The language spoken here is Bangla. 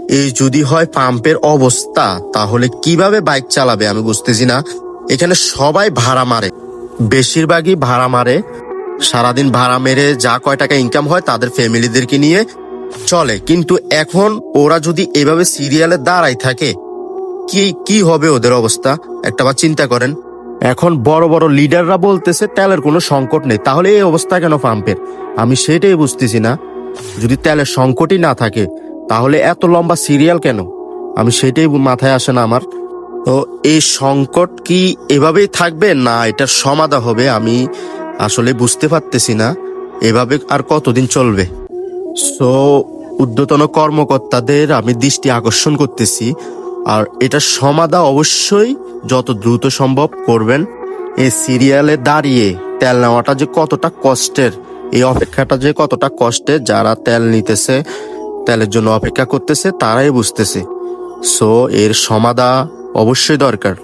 এই যদি হয় পাম্পের অবস্থা, তাহলে কিভাবে বাইক চালাবে আমি বুঝতেছি না। এখানে সবাই ভাড়া মারে, বেশিরভাগই ভাড়া মারে। সারাদিন ভাড়া মেরে যা কয় টাকা ইনকাম হয় তাদের ফ্যামিলিদেরকে নিয়ে চলে। কিন্তু এখন ওরা যদি এভাবে সিরিয়ালে দাঁড়াই থাকে, কি কি হবে ওদের অবস্থা একটাবার চিন্তা করেন। এখন বড় বড় লিডাররা বলতেছে তেলের কোনো সংকট নেই, তাহলে এই অবস্থা কেন পাম্পের? আমি সেটাই বুঝতেছি না। যদি তেলের সংকটই না থাকে তাহলে এত লম্বা সিরিয়াল কেন? আমি সেটাই মাথায় আসে না আমার। তো এই সংকট কি এভাবেই থাকবে, না এটার সমাধান হবে? আমি আসলে বুঝতে পারতেছি না এভাবে আর কতদিন চলবে। সো ঊর্ধ্বতন কর্মকর্তাদের আমি দৃষ্টি আকর্ষণ করতেছি, আর এটার সমাধান অবশ্যই যত দ্রুত সম্ভব করবেন। এই সিরিয়ালে দাঁড়িয়ে তেল নেওয়াটা যে কতটা কষ্টের, এই অপেক্ষাটা যে কতটা কষ্টের, যারা তেল নিতেছে, তেলের জন্য অপেক্ষা করতেছে তারাই বুঝতেছে। সো এর সমাধান অবশ্যই দরকার।